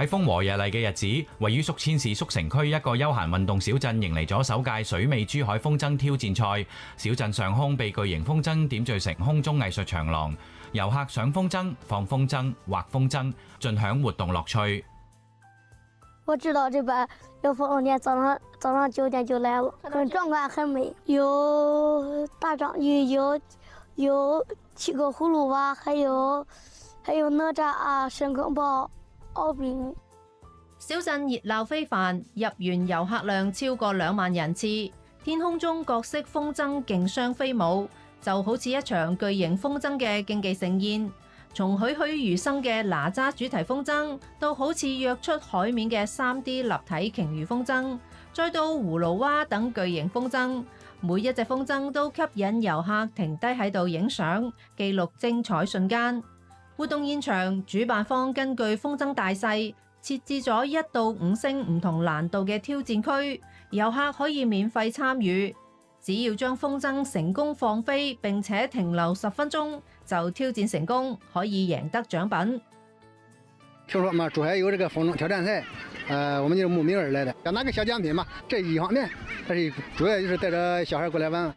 喺風和日麗嘅日子，位於宿遷市宿城區一個休閒運動小鎮迎嚟咗首屆水美珠海風箏挑戰賽。小鎮上空被巨型風箏點綴成空中藝術長廊，遊客上風箏、放風箏、畫風箏，盡享活動樂趣。我知道這邊有風箏，早上9點就來了，很壯觀，很美。有大章魚，有7個葫蘆娃，還有哪吒啊、申公豹、敖丙。小鎮熱鬧非凡，入園遊客量超過2萬人次。天空中各式風箏競相飛舞，就好似一場巨型風箏嘅競技盛宴。從栩栩如生嘅哪吒主題風箏，到好似躍出海面嘅3D 立體鯨魚風箏，再到葫蘆娃等巨型風箏，每一隻風箏都吸引遊客停低喺度影相，記錄精彩瞬間。活動現場，主辦方根據風箏大細，設置咗1到5星唔同難度嘅挑戰區，遊客可以免費參與。只要將風箏成功放飛並且停留10分鐘，就挑戰成功，可以贏得獎品。聽說嘛，珠海有這個風箏挑戰賽，我們就是慕名而來的，想拿個小獎品嘛，這是一方面，但是主要就是帶着小孩過來玩。